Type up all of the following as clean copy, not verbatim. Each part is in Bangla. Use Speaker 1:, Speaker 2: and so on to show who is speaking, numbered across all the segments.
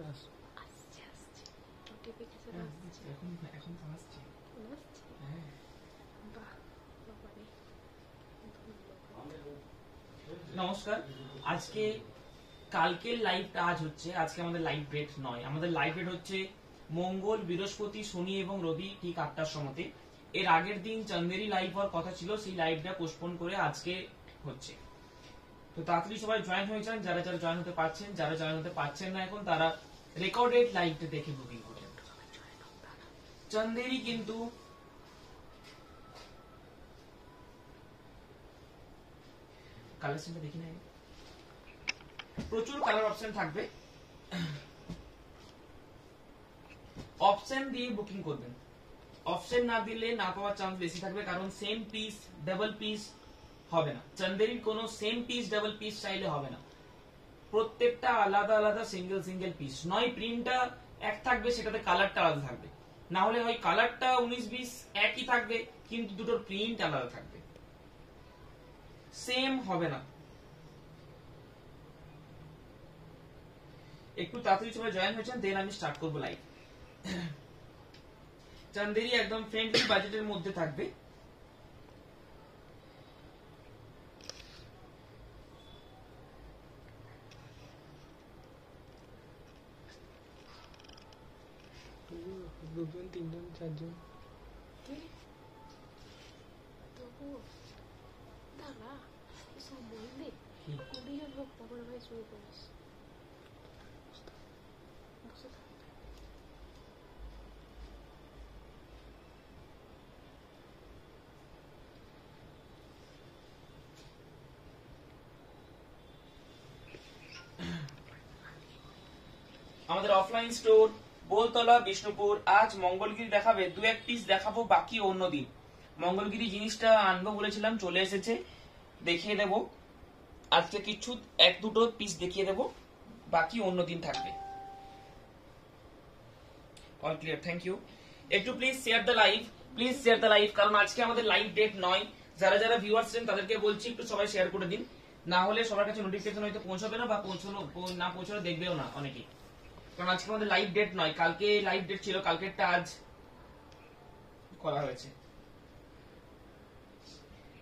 Speaker 1: আসছে আসছে নোটিফিকেশন আসছে
Speaker 2: এখন তো আসছে
Speaker 1: আসছে
Speaker 2: হ্যাঁ
Speaker 1: বাহ বাবারে
Speaker 2: নমস্কার আজকে কালকের লাইভটা আজ হচ্ছে আজকে আমাদের লাইভ ডেট নয় আমাদের লাইভ ডেট হচ্ছে মঙ্গল বৃহস্পতি শনি এবং রবি ঠিক 8টার সময়তে এর আগের দিন চন্দেরি লাইভ হওয়ার কথা ছিল সেই লাইভটা পোস্টপোন করে আজকে হচ্ছে তো তাড়াতাড়ি সবাই জয়েন হয়ে যান যারা যারা জয়েন হতে পারছেন যারা জয়েন হতে পারছেন না এখন তারা রেকর্ডেড লাইভটা দেখে বুকিং করুন চন্দেরি কিন্তু কালেকশনটা দেখি না প্রচুর কালার অপশন থাকবে অপশন দিয়ে বুকিং করবেন অপশন না দিলে না পাওয়ার চান্স বেশি থাকবে কারণ সেম পিস ডাবল পিস হবে না চন্দেরির কোনো সেম পিস ডাবল পিস চাইলে হবে না প্রত্যেকটা আলাদা আলাদা সিঙ্গেল সিঙ্গেল পিস নয় প্রিন্টটা এক থাকবে সেটাতে কালারটা আলাদা থাকবে না হলে হয় কালারটা 19-20 একই থাকবে কিন্তু দুটোর প্রিন্ট আলাদা থাকবে সেম হবে না একটু তাড়াতাড়ি সবাই জয়েন হয়েছেন দেন আমি স্টার্ট করবো লাইভ চন্দেরি একদম ফ্রেন্ডলি বাজেটের মধ্যে থাকবে
Speaker 3: দুজন তিনজন চারজন
Speaker 1: তবু দাঁড়া সব বলবি 20 জন হোক তারপরে ভাই শুরু করিস বসে থাক
Speaker 2: আমাদের অফলাইন স্টোর বোলতলা বিষ্ণুপুর আজ মঙ্গলগিরি দেখাবে দু এক পিস দেখাবো বাকি অন্য দিন মঙ্গলগিরি জিনিসটা আনবো বলেছিলাম চলে এসেছে দেখিয়ে দেব আজকে কিছু এক দুটো পিস দেখিয়ে দেব বাকি অন্য দিন থাকবে অল ক্লিয়ার থ্যাংক ইউ একটু প্লিজ শেয়ার দ্য লাইভ কারণ আজকে আমাদের লাইভ ডেট নয় যারা যারা ভিউয়ার্স আছেন তাদেরকে বলছি একটু সবাই শেয়ার করে দিন না হলে সবার কাছে নোটিফিকেশন হয়তো পৌঁছাবে না বা না পৌঁছালে দেখবেও না অনেকেই কারণ আজকে আমাদের লাইভ ডেট নয় কালকে লাইভ ডেট ছিল কালকেরটা আজ করা হয়েছে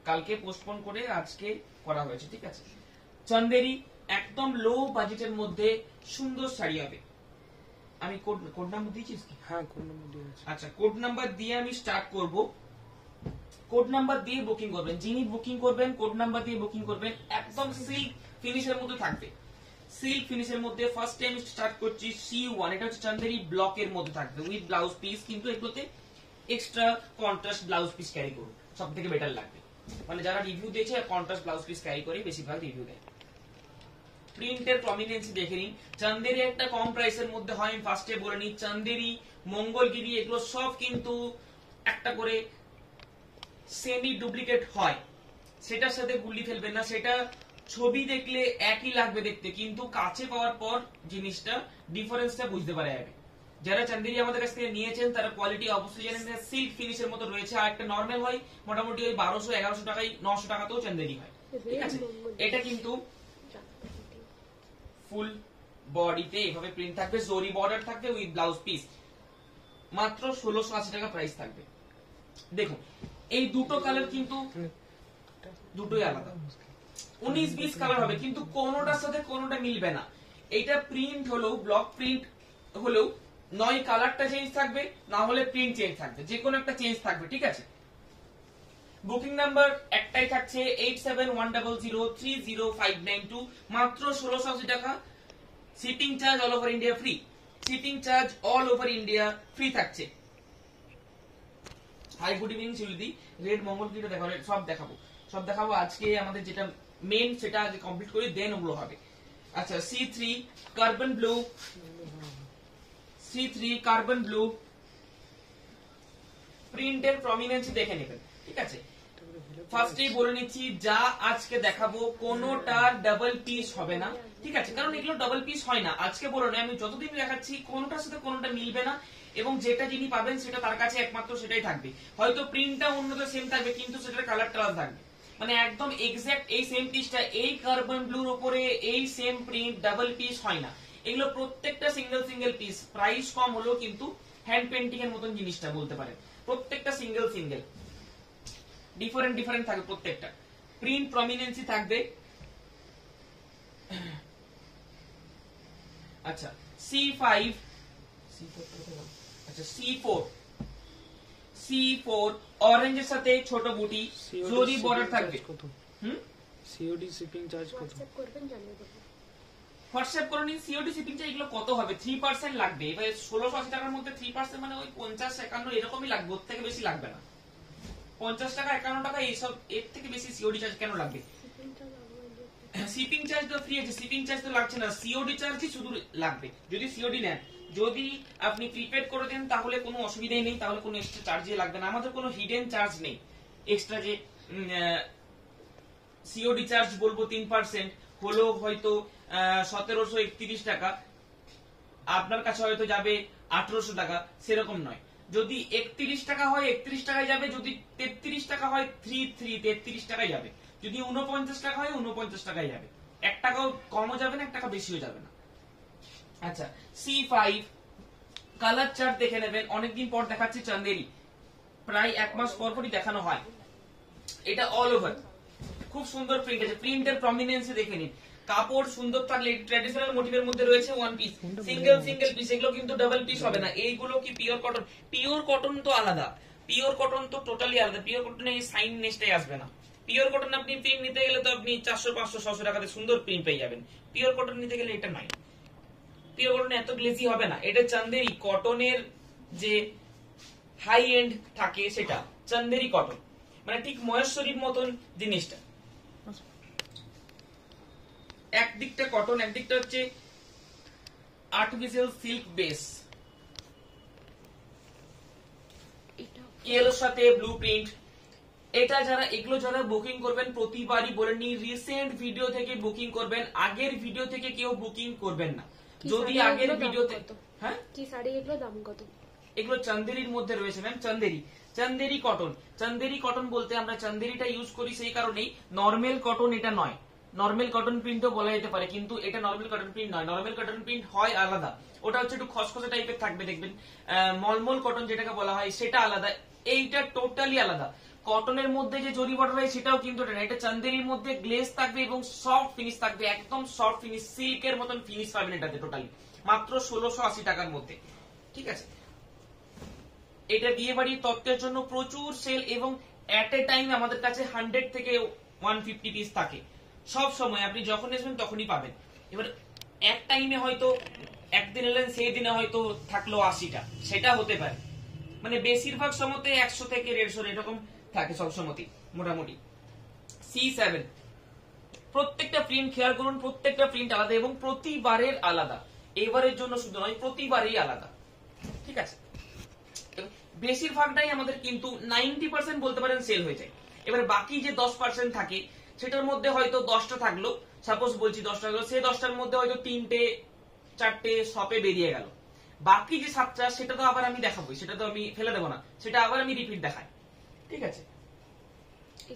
Speaker 2: কালকে পোস্টপোন করে আজকে করা হয়েছে ঠিক আছে চন্দেরি একদম লো বাজেটের মধ্যে সুন্দর শাড়ি হবে আমি কোড নাম্বার দিয়েছিস কি
Speaker 3: হ্যাঁ কোন নম্বর দিয়েছে
Speaker 2: আচ্ছা কোড নাম্বার দিয়ে আমি স্টার্ট করব কোড নাম্বার দিয়ে বুকিং করবেন যিনি বুকিং করবেন কোড নাম্বার দিয়ে বুকিং করবেন একদম সিল্ক ফিনিশের মধ্যে থাকবে সিল্ক ফিনিশের মধ্যে ফার্স্ট টাইম স্টার্ট করছি C1 এটা হচ্ছে চন্দেরি ব্লকের মধ্যে থাকবে উইথ ব্লাউজ পিস কিন্তু এগুলোতে extra contrast blouse piece carry করুন সবথেকে বেটার লাগবে মানে যারা রিভিউ দিয়েছে কন্ট্রাস্ট ব্লাউজ পিস ক্যারি করে বেশিরভাগ রিভিউ দেয় প্রিন্টের প্রমিনেন্সি দেখে নিন চন্দেরি একটা কম প্রাইসের মধ্যে হয় আমি ফার্স্টে বলে নিই চন্দেরি মঙ্গলগিরি এগুলো সব কিন্তু একটা করে সেমি ডুপ্লিকেট হয় সেটার সাথে গুলি ফেলবেন না সেটা ছবি দেখলে একই লাগবে দেখতে কিন্তু কাছে পাওয়ার পর জিনিসটা ডিফারেন্সটা বুঝতে পারা যাবে যারা চন্দেরি আমাদের কাছ থেকে নিয়েছেন তারা কোয়ালিটি অবশ্যই জানেন সিল্ক ফিনিশের মতো রয়েছে আর একটা নরমাল হয় মোটামুটি ওই 1200-1100 টাকায় 900 টাকাতেও চন্দেরি হয় ঠিক আছে এটা কিন্তু ফুল বডিতে এভাবে প্রিন্ট থাকবে জরি বর্ডার থাকবে উইথ ব্লাউজ পিস মাত্র 1680 টাকা প্রাইস থাকবে দেখুন এই দুটো কালার কিন্তু দুটোই আলাদা 19-20 কালার হবে কিন্তু কোনোটার সাথে কোনোটা মিলবে না এটা প্রিন্ট হলো ব্লক প্রিন্ট হলেও নয় কালারটা চেঞ্জ থাকবে না হলে প্রিন্ট চেঞ্জ থাকবে যে কোনো একটা চেঞ্জ থাকবে ঠিক আছে বুকিং নাম্বার একটাই থাকছে 8710030592 মাত্র 1680 টাকা shipping charge all over India free shipping charge all over India free থাকছে হাই গুড ইভিনিং সুলদি রেড মঙ্গলগিরি দেখাবো সব দেখাবো আজকে আমাদের যেটা মেন সেটা আগে কমপ্লিট করি দেন ওগুলো হবে আচ্ছা C3 কার্বন ব্লু প্রিন্টের প্রমিনেন্সি দেখে নেবেন ঠিক আছে ফার্স্টেই বলে নিচ্ছি যা আজকে দেখাবো কোনোটার ডাবল পিস হবে না ঠিক আছে কারণ এগুলো ডাবল পিস হয় না আজকে বলে না আমি যতদিন দেখাচ্ছি কোনোটার সাথে কোনোটা মিলবে না এবং যেটা যিনি পাবেন সেটা তার কাছে একমাত্র সেটাই থাকবে হয়তো প্রিন্টটা অন্যদের সেম থাকবে কিন্তু সেটার কালারটা আলাদা থাকবে মানে একদম এক্সাক্ট এই সেম পিসটা এই কার্বন ব্লুর উপরে এই সেম প্রিন্ট ডাবল পিস হয় না এগুলো প্রত্যেকটা সিঙ্গেল সিঙ্গেল পিস, প্রাইস কম হলেও কিন্তু হ্যান্ড পেন্টিং এর মতন জিনিসটা বলতে পারেন। প্রত্যেকটা সিঙ্গেল সিঙ্গেল ডিফারেন্ট ডিফারেন্ট থাকবে, প্রত্যেকটা প্রিন্ট প্রমিনেন্সি থাকবে। আচ্ছা C5, আচ্ছা C4 অরেঞ্জের সাথে ছোট বুটি, জরি বর্ডার থাকবে।
Speaker 3: সিওডি শিপিং চার্জ কত?
Speaker 1: হোয়াটসঅ্যাপ করবেন, জানিয়ে দেবো।
Speaker 2: হোয়াটসঅ্যাপ করে নিন। সিওডি শিপিং চার্জ এগুলো কত হবে? 3% লাগবে। এবার 1680 টাকার মধ্যে 3% মানে ওই 50-51 এরকমই লাগবে, ওর থেকে বেশি লাগবে না। 50 টাকা 51 টাকা এইসব, এর থেকে বেশি সিওডি চার্জ কেন লাগবে? শিপিং চার্জ তো ফ্রি আছে, শিপিং চার্জ তো লাগছে না, সিওডি চার্জই শুধু লাগবে যদি সিওডি নেন। যদি আপনি প্রিপেড করে দেন তাহলে কোনো অসুবিধাই নেই, তাহলে কোনো এক্সট্রা চার্জই লাগবে না। আমাদের কোনো হিডেন চার্জ নেই এক্সট্রা, যে সিওডি চার্জ বলবো 3% হলো হয়তো 1731 টাকা, আপনার কাছে হয়তো যাবে 1800 টাকা, সেরকম নয়। যদি 31 টাকা হয় 31 টাকায় যাবে, যদি 33 টাকা হয় 33 টাকায় যাবে, যদি 49 টাকা হয় 49 টাকায় যাবে, 1 টাকাও কমও যাবে না 1 টাকা বেশিও যাবে না। আচ্ছা C5 কালার চার্ট দেখে নেবেন, অনেকদিন পর দেখাচ্ছি চান্দেরি, প্রায় 1 মাস পর পরই দেখানো হয়। এটা অল ওভার খুব সুন্দর প্রিন্ট আছে, প্রিন্টের প্রমিনেন্সি দেখে নিন। কাপড় সুন্দর থাকলে ট্র্যাডিশনাল মোটিভের মধ্যে রয়েছে one piece, single single piece, এগুলো কিন্তু ডাবল পিস হবে না। এইগুলো কি পিওর কটন? পিওর কটন তো আলাদা, পিওর কটন তো টোটালি আলাদা। পিওর কটনে এই সাইন নেস্টাই আসবে না। পিওর কটন আপনি প্রিন্ট নিতে গেলে তো আপনি 400 500 600 টাকাতে সুন্দর প্রিন্ট পেয়ে যাবেন। পিওর কটন নিতে গেলে এটা নয়, পিওর কটন এত গ্লেজি হবে না। এটা চান্দেরি কটনের যে হাই এন্ড থাকে সেটা চান্দেরি কটন, মানে ঠিক মহেশ্বরীর মতন জিনিসটা। একদিকটা কটন, একদিকটা হচ্ছে আর্টিফিশিয়াল সিল্ক বেস, ইয়েলোর সাথে ব্লু প্রিন্ট। এটা যারা এগুলো যারা বুকিং করবেন প্রতিবারই বলে নি, রিসেন্ট ভিডিও থেকে বুকিং করবেন, আগের ভিডিও থেকে কেউ বুকিং করবেন না। যদি আগের ভিডিওতে, হ্যাঁ
Speaker 1: কি শাড়ি এগুলো দাম কত?
Speaker 2: এগুলো চান্দেরির মধ্যে রয়েছে ma'am, Chanderi cotton. Chanderi cotton বলতে আমরা চান্দেরিটা ইউজ করি সেই কারণেই, নরমাল কটন এটা নয়। নরমাল কটন প্রিন্টও বলা যেতে পারে, কিন্তু এটা নরমাল কটন প্রিন্ট নয়। নরমাল কটন প্রিন্ট হয় আলাদা, ওটা হচ্ছে একটু খসখসে টাইপের থাকবে দেখবেন। মলমল কটন যেটাকে বলা হয় সেটা আলাদা, এইটা টোটালি আলাদা। কটনের মধ্যে যে জরি বর্ডার হয় সেটাও কিন্তু এটা না, এটা চান্দেরির মধ্যে গ্লেজ থাকবে এবং সফট ফিনিশ থাকবে, একদম সফট ফিনিশ, সিল্কের মতন ফিনিশ পাবেন এটাতে টোটালি, মাত্র 1680 টাকার মধ্যে। ঠিক আছে, এটা বিয়ে বাড়ির তত্ত্বের জন্য প্রচুর সেল, এবং এট এ টাইম আমাদের কাছে 100 থেকে 150 পিস থাকে সব সময়। আপনি যখন আসবেন তখনই পাবেন। এবার এক টাইমে হয়তো একদিন এলেন সেই দিনে হয়তো থাকলো 80টা, সেটা হতে পারে, মানে বেশিরভাগ সময়তে 100 থেকে 150 এরকম থাকে সব সময়তেই মোটামুটি। C7 প্রত্যেকটা প্রিন্ট খেয়াল করুন, প্রত্যেকটা প্রিন্ট আলাদা এবং প্রতিবারের আলাদা, এবারের জন্য শুধু নয় প্রতিবারই আলাদা। ঠিক আছে, বেশিরভাগটাই আমাদের কিন্তু 90% বলতে পারেন সেল হয়ে যায়। এবার বাকি যে 10% থাকে সেটার মধ্যে হয়তো 10টা থাকলো, সাপোজ বলছি 10টা থাকলো, সেই 10টার মধ্যে হয়তো 3টে 4টে শপে বেরিয়ে গেল। বাকি যে 7টা সেটা তো আবার আমি দেখাবো, সেটা তো আমি ফেলে দেবো না, সেটা আবার আমি রিপিট দেখাই। ঠিক আছে,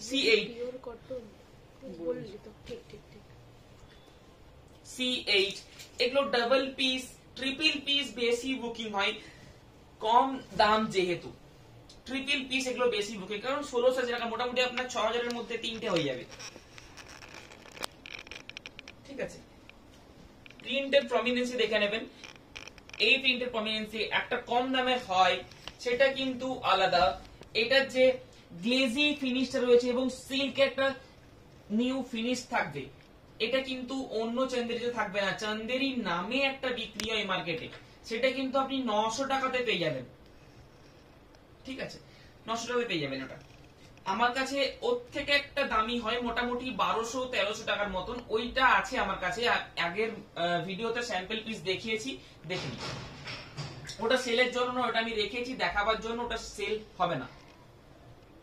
Speaker 2: C8
Speaker 1: পিওর কটন বললি তো, ঠিক ঠিক ঠিক।
Speaker 2: C8 এগুলো ডাবল পিস ট্রিপল পিস বেশি বুকিং হয়, কম দাম যেহেতু ট্রিপল পিস এগুলো বেশি বুকিং, কারণ 1600 টাকা মোটামুটি আপনার 6000 এর মধ্যে 3টে হয়ে যাবে। ঠিক আছে, প্রিন্টের প্রমিনেন্সি দেখে নেবেন। এই প্রিন্টের প্রমিনেন্সি একটা কম দামের হয় সেটা কিন্তু আলাদা, এটার যে গ্লেজি ফিনিশটা রয়েছে এবং সিল্ক একটা নিউ ফিনিশ থাকবে, এটা কিন্তু অন্য চান্দেরিতে থাকবে না। চান্দেরি নামে একটা বিক্রি হয় মার্কেটে, সেটা কিন্তু আপনি 900 টাকাতে পেয়ে যাবেন। ঠিক আছে, 900 টাকাতে পেয়ে যাবেন ওটা। আমার কাছে ওর থেকে একটা দামি হয় মোটামুটি 1200-1300 টাকার মতন, ওইটা আছে আমার কাছে, আগের ভিডিওতে স্যাম্পল পিস দেখিয়েছি, দেখুন। ওটা সেলের জন্য না, ওটা আমি রেখেছি দেখাবার জন্য, ওটা সেল হবে না,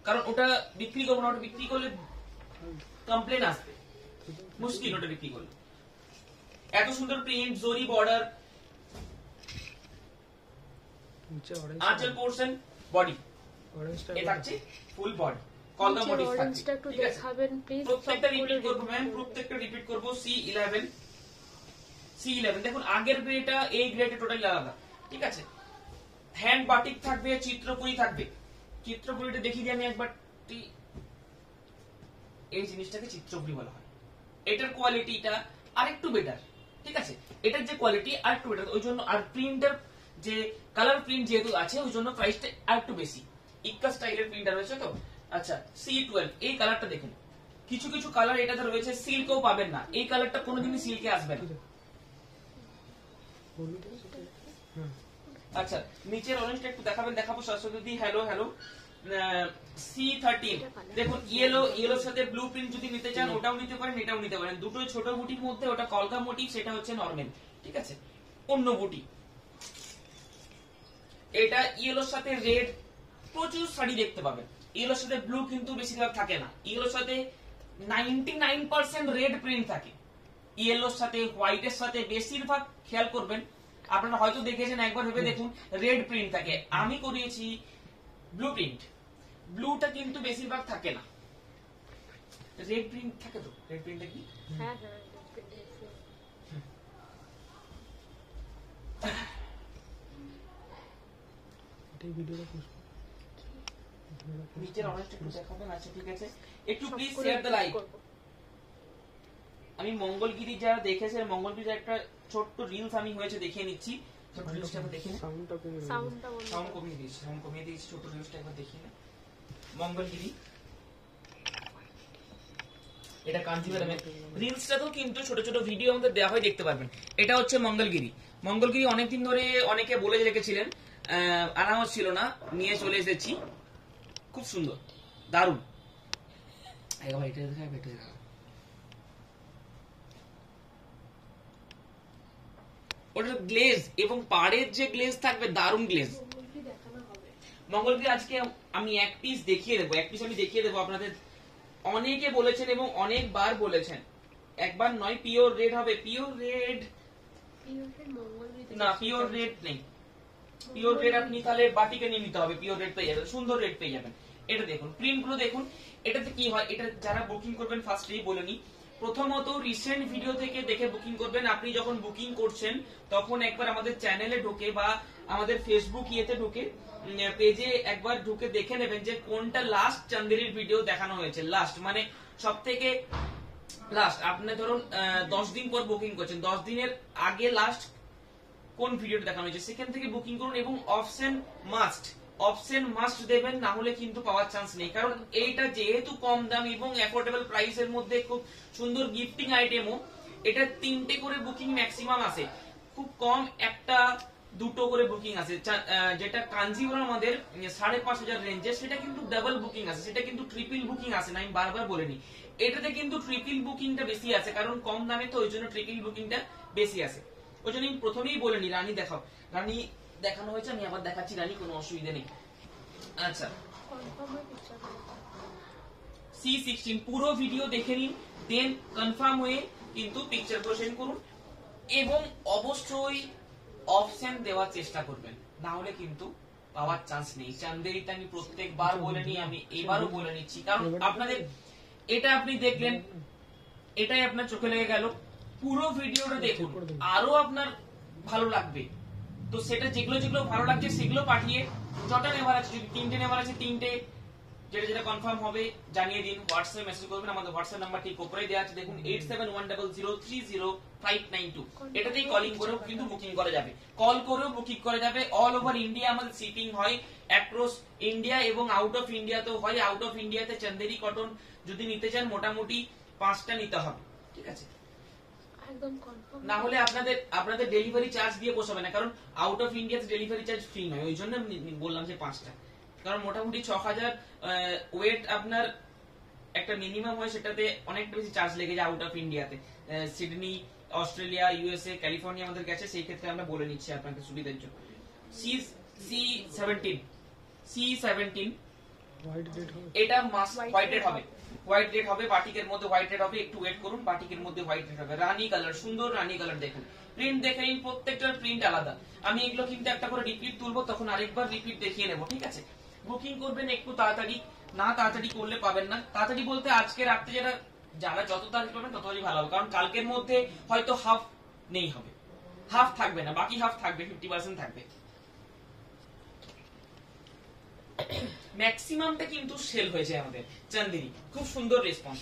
Speaker 2: কারণ ওটা বিক্রি করবো না, ওটা বিক্রি করলে কমপ্লেন আসবে, মুশকিল ওটা বিক্রি করলে। এত সুন্দর প্রিন্ট, জরি বর্ডার, আঁচল পোরশন, বডি এ থাকছে ফুল বডি, কলকা মোটিভ থাকছে। ঠিক আছে, প্রত্যেকটা রিপিট করব ম্যাম, প্রত্যেকটা রিপিট করব। C11 C11 দেখুন আগের গ্রেটা এই গ্রেডে টোটালি আলাদা, ঠিক আছে। হ্যান্ড বাটিক থাকবে, চিত্রপুরি থাকবে। চিত্রপুরিটা দেখিয়ে দিই আমি একবার, এই জিনিসটাকে চিত্রপুরি বলা হয়। এটার কোয়ালিটিটা আরেকটু বেটার, ঠিক আছে। এটার যে কোয়ালিটি আরেকটু বেটার, ওই জন্য আর প্রিন্টার যে কালার প্রিন্ট যেহেতু আছে ওই জন্য প্রাইসটা আরেকটু বেশি। ইক্কা স্টাইলের প্রিন্টার রয়েছে তো। আচ্ছা C12 এই কালারটা দেখুন, কিছু কিছু কালার এটাতে রয়েছে সিল্কেও পাবেন না, এই কালারটা কোনোদিনই সিল্কে আসবে না। আচ্ছা নিচের অরেঞ্জটা একটু দেখাবেন, দেখাবো সরস্বতী। হ্যালো হ্যালো C13 দেখুন ইয়েলোর সাথে ব্লু প্রিন্ট যদি নিতে চান ওটাও নিতে পারেন, এটাও নিতে পারেন। দুটো ছোট বুটির মধ্যে ওটা কলকা মোটিভ, সেটা হচ্ছে নরমাল, ঠিক আছে। অন্য বুটি এটা ইয়েলোর সাথে রেড, প্রচুর শাড়ি দেখতে পাবেন। ইয়েলোর সাথে ব্লু কিন্তু বেশিরভাগ থাকে না, ইয়েলোর সাথে 99% রেড প্রিন্ট থাকে। ইয়েলোর সাথে হোয়াইটের সাথে বেশিরভাগ খেয়াল করবেন, আপনারা হয়তো দেখেছেন, একবার ভেবে দেখুন, রেড প্রিন্ট থাকে। আমি করিয়েছি ব্লু প্রিন্ট, ব্লুটা কিন্তু বেশিরভাগ থাকে না, রেড প্রিন্ট থাকে। তো রেড প্রিন্টটা কি?
Speaker 1: হ্যাঁ হ্যাঁ
Speaker 3: এটাই ভিডিওটা পোস্ট
Speaker 2: নিচের অনেকটা একটু দেখাবেন। আচ্ছা ঠিক আছে, একটু প্লিজ শেয়ার দ্য লাইক। আমি মঙ্গলগিরি যারা দেখেছেন, মঙ্গলগিরির একটা ছোট্ট রিলস আমি হয়েছে দেখিয়ে নিচ্ছি, ছোট্ট রিলসটা একবার দেখে নিন। সাউন্ড কমিয়ে দিয়েছি, ছোট্ট রিলসটা একবার দেখিয়ে নিন। মঙ্গলগিরি এটা কাঞ্জিভারামের রিলসটা তো কিন্তু ছোট ছোট ভিডিও আমাদের দেওয়া হয়, দেখতে পারবেন। এটা হচ্ছে মঙ্গলগিরি। মঙ্গলগিরি অনেকদিন ধরে অনেকে বলে রেখেছিলেন, আনাউন্স ছিল না, নিয়ে চলে এসেছি। খুব সুন্দর, দারুণ। একবার এটা দেখাবে, এটা দেখাবে। ওটা গ্লেজ এবং পাড়ের যে গ্লেজ থাকবে, দারুণ গ্লেজ। মঙ্গলগিরি আজকে আমি এক পিস দেখিয়ে দেবো, আপনাদের অনেকে বলেছেন এবং অনেকবার বলেছেন, একবার নয়। পিওর রেড হবে, পিওর রেড না, পিওর রেড নেই। পিওর রেড আপনি তাহলে বাটিকে নিয়ে নিতে হবে, পিওর রেড পেয়ে যাবেন, সুন্দর রেড পেয়ে যাবেন। এটা দেখুন, প্রিন্ট গুলো দেখুন। এটাতে কি হয়, এটা যারা বুকিং করবেন ফার্স্টেই বলে নি, প্রথমত রিসেন্ট ভিডিও থেকে দেখে বুকিং করবেন। আপনি যখন বুকিং করছেন তখন একবার আমাদের চ্যানেলে ঢুকে বা আমাদের ফেসবুক ইয়েতে ঢুকে পেজে একবার ঢুকে দেখে নেবেন যে কোনটা লাস্ট চান্দেরির ভিডিও দেখানো হয়েছে। লাস্ট মানে সব থেকে লাস্ট, আপনি ধরুন 10 দিন পর বুকিং করছেন, 10 দিনের আগে লাস্ট কোন ভিডিওটা দেখানো হয়েছে সেখান থেকে বুকিং করুন। এবং অপশন মাস্ট দেবেন, না হলে কিন্তু পাওয়ার চান্স নেই। কারণ এইটা যেহেতু কম দাম এবং অ্যাফোর্ডেবল প্রাইসের মধ্যে খুব সুন্দর গিফটিং আইটেমও, এটা 3টে করে বুকিং ম্যাক্সিমাম আসে, খুব কম একটা দুটো করে বুকিং আসে। যেটা কাঞ্জিভারাম আমাদের 5,500 রেঞ্জে, সেটা কিন্তু ডাবল বুকিং আসে, সেটা কিন্তু ট্রিপল বুকিং আসে না। আমি বারবার বলিনি, এটাতে কিন্তু ট্রিপল বুকিংটা বেশি আছে, কারণ কম দামে তো ওই জন্য ট্রিপল বুকিংটা বেশি আসে। ওই জন্য আমি প্রথমেই বলিনি রানী দেখাও, রানী দেখানো হয়েছে, আমি আবার দেখাচ্ছি রানী, কোনো অসুবিধা নেই। আচ্ছা C16 পুরো ভিডিও দেখে নিন, দেন কনফার্ম হয়ে কিন্তু পিকচার গুলো সেন্ড করুন। এবং অবশ্যই অপশন দেওয়ার চেষ্টা করবেন, না হলে কিন্তু পাওয়ার চান্স নেই। চান্দেরিতে আমি প্রত্যেকবার বলে নি, আমি এবারও বলে নিচ্ছি, কারণ আপনাদের এটা আপনি দেখলেন, এটাই আপনার চোখে লেগে গেল। পুরো ভিডিওটা দেখুন, আরো আপনার ভালো লাগবে। তো সেটা যেগুলো যেগুলো ভালো লাগছে সেগুলো পাঠিয়ে, যটা নেওয়ার আছে, যদি 3টে নেওয়ার আছে 3টে, যেটা যেটা কনফার্ম হবে জানিয়ে দিন। হোয়াটসঅ্যাপে মেসেজ করবেন, আমাদের হোয়াটসঅ্যাপ নাম্বার ঠিক উপরে দেওয়া আছে, দেখুন 8710030592। এটাতেই কলিং করেও কিন্তু বুকিং করা যাবে, কল করেও বুকিং করা যাবে। অল ওভার ইন্ডিয়া আমাদের শিপিং হয়, অ্যাক্রস ইন্ডিয়া এবং আউট অফ ইন্ডিয়াতেও হয়। আউট অফ ইন্ডিয়াতে চান্দেরি কটন যদি নিতে চান মোটামুটি 5টা নিতে হবে, ঠিক আছে।
Speaker 1: একদম কনফার্ম,
Speaker 2: না হলে আপনাদের ডেলিভারি চার্জ দিয়ে পোষাবে না, কারণ আউট অফ ইন্ডিয়াতে ডেলিভারি চার্জ ফ্রি নয়, ওই জন্য বললাম যে 5টা। কারণ মোটামুটি 6,000 ওয়েট আপনার একটা মিনিমাম হয়, সেটাতে অনেকটা বেশি চার্জ লেগে যায় আউট অফ ইন্ডিয়াতে। সিডনি, অস্ট্রেলিয়া, ইউএসএ, ক্যালিফোর্নিয়া আমাদের কাছে, সেই ক্ষেত্রে আমরা বলে নিচ্ছি আপনাদের সুবিধার জন্য। C17 এটা মাস্ট হোয়াইট রেড হবে, হোয়াইট রেড হবে, বাটিকের মধ্যে হোয়াইট রেড হবে। একটু ওয়েট করুন, বাটিকের মধ্যে হোয়াইট রেড হবে। রানী কালার, সুন্দর রানী কালার দেখুন। প্রিন্ট দেখে নিন, প্রত্যেকটার প্রিন্ট আলাদা। আমি এগুলো কিন্তু একটা করে রিপিট তুলবো, তখন আরেকবার রিপিট দেখিয়ে নেবো, ঠিক আছে। বুকিং করবেন একটু তাড়াতাড়ি, না তাড়াতাড়ি করলে পাবেন না। তাড়াতাড়ি বলতে আজকে রাত্রে যারা যত তাড়াতাড়ি পাবেন তত ভালো হবে, কারণ কালকের মধ্যে হয়তো হাফ নেই হবে, হাফ থাকবে না, বাকি হাফ থাকবে, 50% থাকবে। ম্যাক্সিমামটা কিন্তু সেল হয়েছে আমাদের চান্দেরি, খুব সুন্দর রেসপন্স।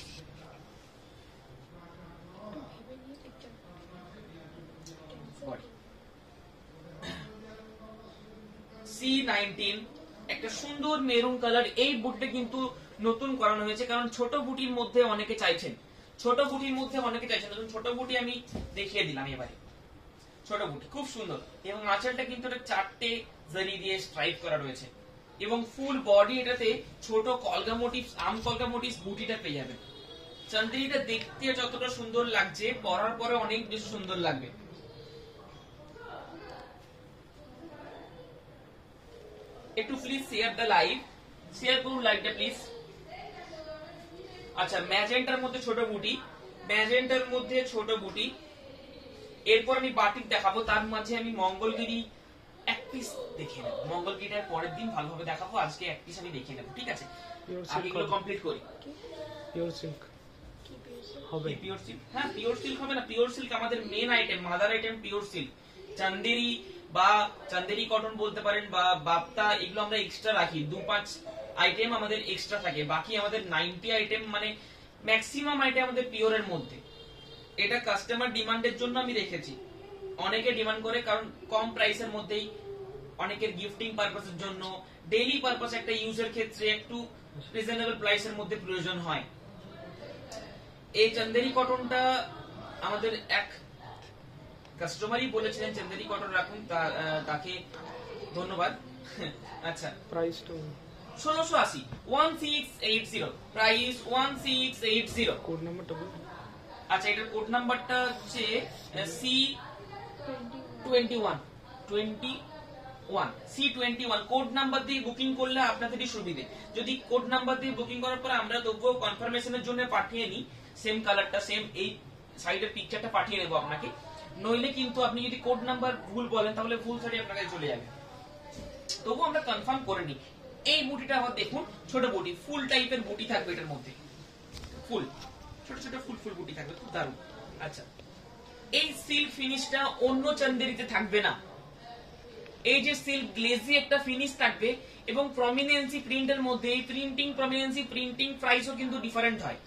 Speaker 2: C19 একটা সুন্দর মেরুন কালার, এই বুটটা কিন্তু নতুন করানো হয়েছে, কারণ ছোট বুটির মধ্যে অনেকে চাইছেন, ছোট বুটির মধ্যে অনেকে চাইছেন, ছোট বুটি আমি দেখিয়ে দিলাম এবারে। ছোট বুটি খুব সুন্দর, এবং আঁচলটা কিন্তু এটা 4টে জারি দিয়ে স্ট্রাইপ করা রয়েছে, এবং ফুল বডি এটাতে ছোট কলগা মোটিভস, আম কলগা মোটিভস বুটিটা পেয়ে যাবেন। চান্দেরিটা দেখতে যতটা সুন্দর লাগছে, পরার পরে অনেক বেশি সুন্দর লাগবে। একটু please share the live, share করুন লাইভটা প্লিজ। আচ্ছা, ম্যাজেন্টার মধ্যে ছোট বুটি, ম্যাজেন্টার মধ্যে ছোট বুটি, এরপর আমি বাটিক দেখাবো, তার মাঝে আমি মঙ্গলগিরি এক পিস দেখে নেব, মঙ্গলগিরিটার পরের দিন ভালোভাবে দেখাবো, আজকে এক পিস আমি দেখে নেব, ঠিক আছে? আমি এগুলো কমপ্লিট করি।
Speaker 3: পিওর সিল্ক হবে,
Speaker 2: পিওর সিল্ক, হ্যাঁ পিওর সিল্ক হবে না, পিওর সিল্ক আমাদের main item, mother item pure silk. Chanderi বা চান্দেরি কটন বলতে পারেন, বা বাপ্তা, এগুলো আমরা এক্সট্রা রাখি, 2-5 আইটেম আমাদের এক্সট্রা থাকে, বাকি আমাদের 90 আইটেম, মানে ম্যাক্সিমাম আইটেম আমাদের পিওরের মধ্যে। এটা কাস্টমার ডিমান্ডের জন্য আমি রেখেছি, অনেকে ডিমান্ড করে, কারণ কম প্রাইসের মধ্যেই, অনেকের গিফটিং পারপাসের জন্য, ডেইলি পারপাস একটা ইউজের ক্ষেত্রে একটু রিজনেবল প্রাইসের মধ্যে প্রয়োজন হয়। এই চান্দেরি কটনটা আমাদের এক কাস্টমারই বলেছিলেন চান্দেরি কটন রাখুন, তাকে ধন্যবাদ। আচ্ছা,
Speaker 3: প্রাইস তো
Speaker 2: 1680, 1680, প্রাইস 1680।
Speaker 3: কোড নাম্বারটা বল।
Speaker 2: আচ্ছা, এটার কোড নাম্বারটা হচ্ছে C21, কোড নাম্বার দিয়ে বুকিং করলে আপনাদেরই সুবিধে। যদি কোড নাম্বার দিয়ে বুকিং করার পর আমরা তবুও কনফার্মেশনের জন্য পাঠিয়ে নিই, সেম কালারটা, সেম এই সাইডের পিকচারটা পাঠিয়ে নেব আপনাকে, নইলে কিন্তু আপনি যদি কোড নাম্বার ভুল বলেন তাহলে ভুল সাইডে আপনার কাছে চলে যাবে, তবু আমরা কনফার্ম করে নিই। এই বুটিটা আবার দেখুন, ছোট বুটি, ফুল টাইপের বুটি থাকবে এটার মধ্যে, ফুল ছোট ছোট ফুল ফুল বুটি থাকবে, খুব দারুণ। আচ্ছা, এই সিল্ক ফিনিশটা অন্য চান্দেরিতে থাকবে না, এই যে সিল্ক গ্লেজি একটা ফিনিশ থাকবে, এবং প্রমিনেন্সি প্রিন্টের মধ্যে এই প্রিন্টিং প্রমিনেন্সি প্রিন্টিং প্রাইসও কিন্তু ডিফারেন্ট হয়।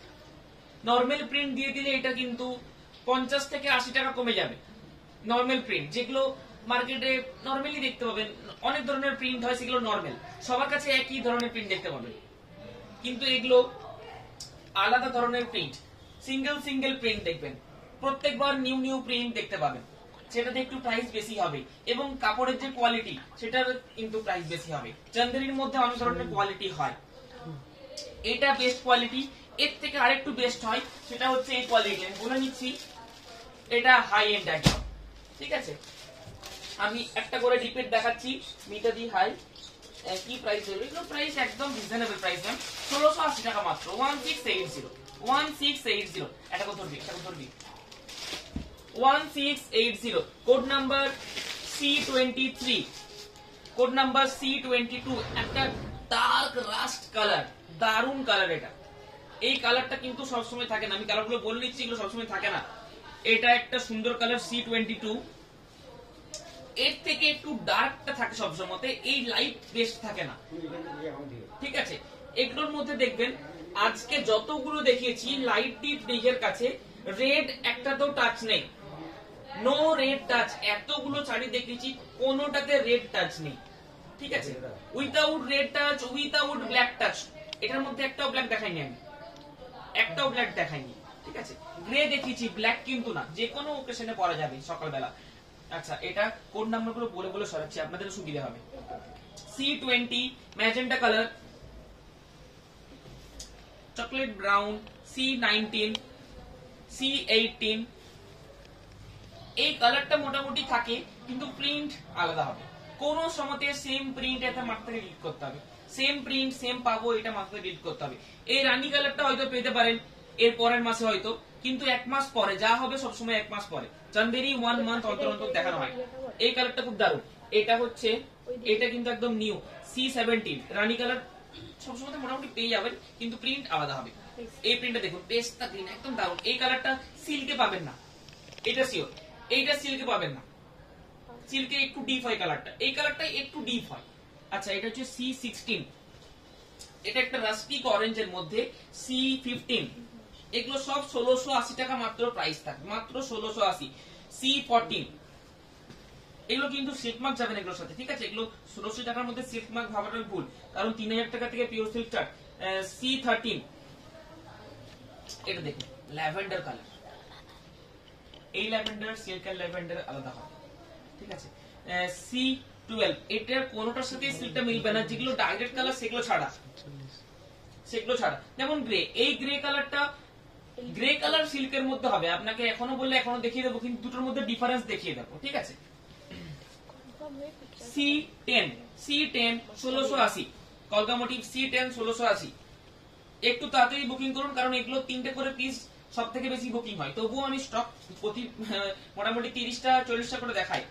Speaker 2: নরমাল প্রিন্ট দিয়ে দিলে এটা কিন্তু 50 থেকে 80 টাকা কমে যাবে। নরমাল প্রিন্ট যেগুলো মার্কেটে নরমালি দেখতে পাবেন, অনেক ধরনের প্রিন্ট হয়, সেগুলো নরমাল, সবার কাছে একই ধরনের প্রিন্ট দেখতে পাবেন, কিন্তু এগুলো আলাদা ধরনের প্রিন্ট, সিঙ্গেল সিঙ্গেল প্রিন্ট দেখবেন, প্রত্যেকবার নিউ নিউ প্রিন্ট দেখতে পাবেন, সেটাতে একটু প্রাইস বেশি হবে, এবং কাপড়ের যে কোয়ালিটি সেটার কিন্তু প্রাইস বেশি হবে। চান্দেরির মধ্যে অনেক ধরনের কোয়ালিটি হয়, এটা বেস্ট কোয়ালিটি, এর থেকে আরেকটু বেস্ট হয়, সেটা হচ্ছে এই কোয়ালিটি, আমি বলে নিচ্ছি, এটা হাই এন্ড একদম, ঠিক আছে? আমি একটা করে রিপিট দেখাচ্ছি, মিটা দি হাই, কি প্রাইস দেবে, এগুলো প্রাইস একদম রিজনেবল প্রাইস ম্যাম, 1680 টাকা মাত্র, 1680, এটা কত ধরবি, 1680, code number C23, code number C22, একটা ডার্ক রাস্ট কালার, দারুন কালার এটা, এই কালারটা কিন্তু সবসময় থাকে না, আমি কালারগুলো বলে নিচ্ছি, এগুলো সবসময় থাকে না, এটা একটা সুন্দর কালার C22, এর থেকে একটু ডার্কটা থাকে সবসময়, এই লাইট বেস্ট থাকে না, ঠিক আছে? এগুলোর মধ্যে দেখবেন আজকে যতগুলো দেখিয়েছি লাইট ডিপ ডিগের কাছে রেড একটা তো টাচ নেই, নো রেড টাচ, এতগুলো শাড়ি দেখিয়েছি কোনোটাতে রেড টাচ নেই, ঠিক আছে? Without red touch, without black touch, এটার মধ্যে একটাও ব্ল্যাক দেখাইনি আমি, একটাও ব্ল্যাক দেখাইনি, ঠিক আছে? গ্রে দেখিয়েছি, ব্ল্যাক কিন্তু না, যে কোনো ওকেশনে পরা যাবে সকালবেলা। আচ্ছা, এটা কোড নাম্বারগুলো বলে বলে সরাচ্ছি, আপনাদের সুবিধা হবে। C20, magenta colour, chocolate brown, C19, C18, এই কালারটা মোটামুটি থাকে, কিন্তু প্রিন্ট আলাদা হবে, কোন সময়তে সেম প্রিন্ট এটা মাত্রা রিড করতে হবে, সেম প্রিন্ট সেম পাবো, এটা মাত্রা রিড করতে হবে। এই রানী কালারটা হয়তো পেতে পারেন এর পরের মাসে হয়তো, কিন্তু 1 মাস পরে যা হবে সবসময় 1 মাস পরে, চান্দেরি 1 মান্থ অন্তর অন্তর দেখানো হয়। এই কালারটা খুব দারুণ, এটা হচ্ছে, এটা কিন্তু একদম নিউ, C17, রানী কালার সবসময় মোটামুটি পেয়ে যাবেন, কিন্তু প্রিন্ট আলাদা হবে। এই প্রিন্টটা দেখুন, পেস্তা গ্রিন, একদম দারুণ, এই কালারটা সিল্কে পাবেন না, এটা শিওর। এইটা সিল্কে পাবেন না, সিল্কে একটু ডিপ হয় কালারটা, এই কালারটা একটু ডিপ হয়। আচ্ছা এটা হচ্ছে C16, এটা একটা রাস্টিক অরেঞ্জের মধ্যে C15, এগুলো সব 1680 টাকা মাত্র প্রাইস থাকবে, মাত্র 1680। C14 এগুলো কিন্তু সিল্ক মার্ক যাবে না এগুলোর সাথে, ঠিক আছে? এগুলো 1600 টাকার মধ্যে সিল্ক মার্ক ভাবাটা ভুল, কারণ 3000 টাকা থেকে পিওর সিল্ক স্টার্ট। C13 এটা দেখুন ল্যাভেন্ডার কালার, এই ল্যাভেন্ডার সিল্ক আর ল্যাভেন্ডার আলাদা হবে, ঠিক আছে? C12 এটার কোনোটার সাথে সিল্কটা মিলবে না, যেগুলো ডাইরেক্ট কালার সেগুলো ছাড়া, যেমন গ্রে, এই গ্রে কালারটা গ্রে কালার সিল্কের মধ্যে হবে, আপনাকে এখনো বললে এখনো দেখিয়ে দেবো, কিন্তু দুটোর মধ্যে ডিফারেন্স দেখিয়ে দেবো, ঠিক আছে? C10 1680 কলকা মোটিভ, C10 1680। একটু তাড়াতাড়ি বুকিং করুন, কারণ এগুলো 3টে করে পিস সব থেকে বেশি বুকিং হয়, তবুও আমি স্টক প্রতি মোটামুটি 30টা 40টা করে দেখাই।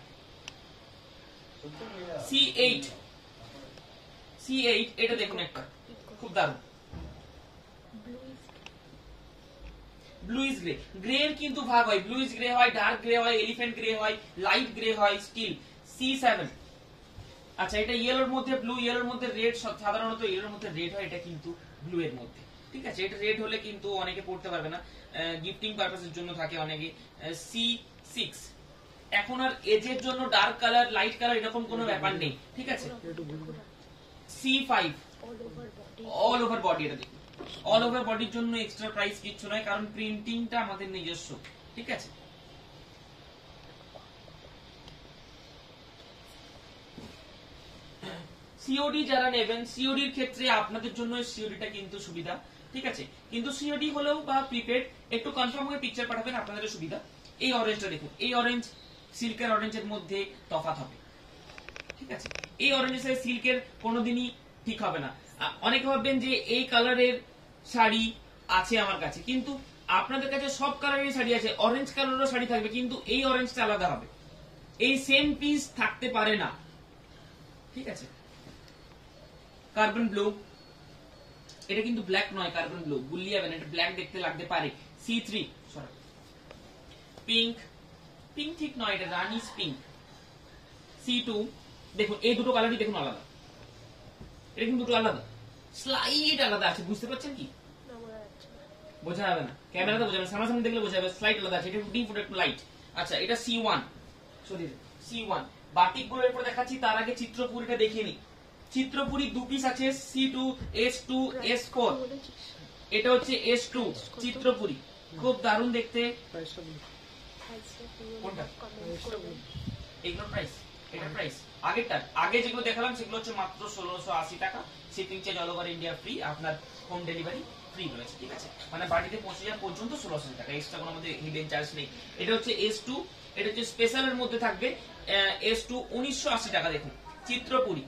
Speaker 2: C8 এটা দেখুন একটা খুব দারুণ ব্লুইশ গ্রে, গ্রে এর কিন্তু ভাগ হয়, ব্লুইশ গ্রে হয়, ডার্ক গ্রে হয়, এলিফ্যান্ট গ্রে হয়, লাইট গ্রে হয়, স্টিল। C7 আচ্ছা এটা ইয়েলোর মধ্যে ব্লু, ইয়েলোর মধ্যে রেড, সাধারণত ইয়েলোর মধ্যে রেড হয়, এটা কিন্তু ব্লু এর মধ্যে, ঠিক আছে? এটা রেড হলে কিন্তু অনেকে পড়তে পারবে না, গিফটিং পারপাসের জন্য থাকে অনেকে। C6 এখন আর এজের জন্য ডার্ক কালার লাইট কালার এরকম কোনো ব্যাপার নেই, ঠিক আছে? C5 অল ওভার বডি, এটা দেখুন অল ওভার বডির জন্য এক্সট্রা প্রাইস কিচ্ছু নয়, কারণ প্রিন্টিংটা আমাদের নিজস্ব, ঠিক আছে? সিওডি যারা নেবেন, সিওডি এর ক্ষেত্রে আপনাদের জন্য সিওডিটা কিন্তু সুবিধা, ঠিক আছে? কিন্তু সিওডি হলেও বা প্রিপেড একটু কনফার্ম হয়ে পিকচার পাঠাবেন, আপনাদের সুবিধা। এই অরেঞ্জটা দেখুন, এই অরেঞ্জ সিল্কের অরেঞ্জের মধ্যে তফাৎ হবে, ঠিক আছে? এই অরেঞ্জের সাথে সিল্কের কোনোদিনই ঠিক হবে না। অনেকে ভাববেন যে এই কালারের শাড়ি আছে আমার কাছে, কিন্তু আপনাদের কাছে সব কালারের শাড়ি আছে, অরেঞ্জ কালারেরও শাড়ি থাকবে, কিন্তু এই অরেঞ্জটা আলাদা হবে, এই সেম পিস থাকতে পারে না, ঠিক আছে? কার্বন ব্লু, এটা কিন্তু ব্ল্যাক নয়, কার্বন ব্লু, গুলিয়ে যাবেন, এটা ব্ল্যাক দেখতে লাগতে পারে। C3 পিঙ্ক, পিঙ্ক ঠিক নয়, এটা রানিস পিঙ্ক। C2 দেখুন এই দুটো কালারই দেখুন আলাদা, এটা কিন্তু দুটো আলাদা, স্লাইট আলাদা আছে, বুঝতে পারছেন কি? বোঝা যাবে না, ক্যামেরাতে বোঝা যাবে, সামনাসামনি দেখলে বোঝা যাবে, স্লাইট আলাদা আছে, এটা একটু ডিপ, একটু লাইট। আচ্ছা এটা C1, C1 বাটিক গুলোর উপর দেখাচ্ছি, তার আগে চিত্রপুরিটা দেখিয়ে নি। চিত্রপুরি দু পিস আছে, C2 S2 S4, এটা হচ্ছে S2 চিত্রপুরি, খুব দারুণ দেখতে। কোনটা? এগুলোর প্রাইস, এটা প্রাইস আগেরটা, আগে যেগুলো দেখালাম সেগুলো হচ্ছে মাত্র 1680 টাকা, shipping charge all over India free, আপনার হোম ডেলিভারি ফ্রি রয়েছে, ঠিক আছে? মানে বাড়িতে পৌঁছে যাওয়া পর্যন্ত 1600 টাকা, এক্সট্রা কোনো আমাদের হিডেন চার্জ নেই। এটা হচ্ছে S2, এটা হচ্ছে স্পেশালের মধ্যে থাকবে S2 1980 টাকা। দেখুন চিত্রপুরি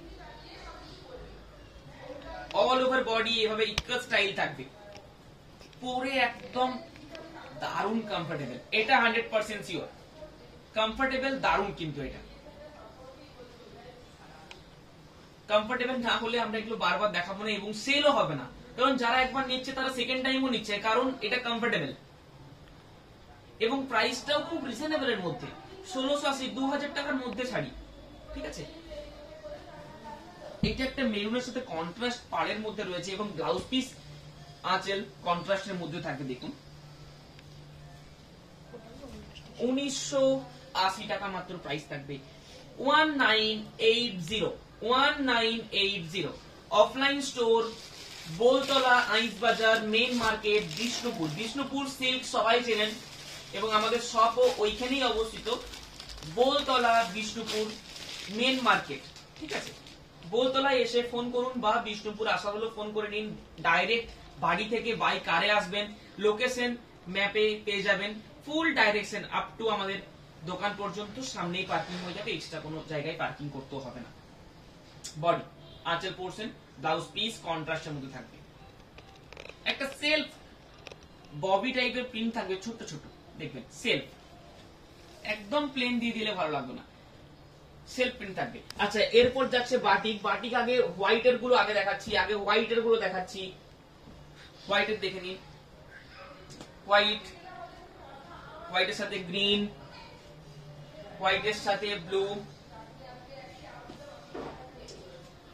Speaker 2: অল ওভার বডি এভাবে ইকুয়াল স্টাইল থাকবে, পরে একদম দারুণ কমফোর্টেবল, এটা 100% সিওর কমফোর্টেবল, দারুণ। কিন্তু এটা কমফোর্টেবল না হলে আমরা এগুলো বারবার দেখাবো না এবং সেলও হবে না, কারণ যারা একবার নিচ্ছে তারা সেকেন্ড টাইমও নিচ্ছে, কারণ এটা কমফোর্টেবল এবং প্রাইসটাও খুব রিজনেবল এর মধ্যে, 1680 2000 টাকার মধ্যে শাড়ি, ঠিক আছে? এটা একটা মেরুনের সাথে কন্ট্রাস্ট পাড়ের মধ্যে রয়েছে এবং ব্লাউজ পিস আঁচল কন্ট্রাস্টের মধ্যে থাকে, দেখুন 1980 টাকা মাত্র প্রাইস থাকবে। 1980 offline store, Boltala, ice bazaar, main market, Bishnupur. Bishnupur silk সবাই চেনেন এবং আমাদের শপও ওইখানেই অবস্থিত, বোলতলা বিষ্ণুপুর মেন মার্কেট, ঠিক আছে? বোলতলায় এসে ফোন করুন বা বিষ্ণুপুর আসা হলো ফোন করে নিন, ডাইরেক্ট বাড়ি থেকে বাই কারে আসবেন, লোকেশন ম্যাপে পেয়ে যাবেন, ফুল ডাইরেকশন আপ টু আমাদের দোকান পর্যন্ত, সামনেই পার্কিং হয়ে যাবে, এক্সট্রা কোনো জায়গায় পার্কিং করতেও হবে না। বডি আঁচল পোরশন, ব্লাউজ পিস কন্ট্রাস্টের মধ্যে থাকবে, একটা সেলফ ববি টাইপের প্রিন্ট থাকবে, ছোট ছোট দেখবেন, সেলফ, একদম প্লেন দিয়ে দিলে ভালো লাগবে না, সেলফ প্রিন্ট থাকবে। আচ্ছা এরপর যাচ্ছে বাটিক। বাটিক আগে হোয়াইটের গুলো আগে দেখাচ্ছি, আগে হোয়াইটের গুলো দেখাচ্ছি, হোয়াইটের দেখে নিন, হোয়াইটের সাথে গ্রিন, হোয়াইটের সাথে ব্লু,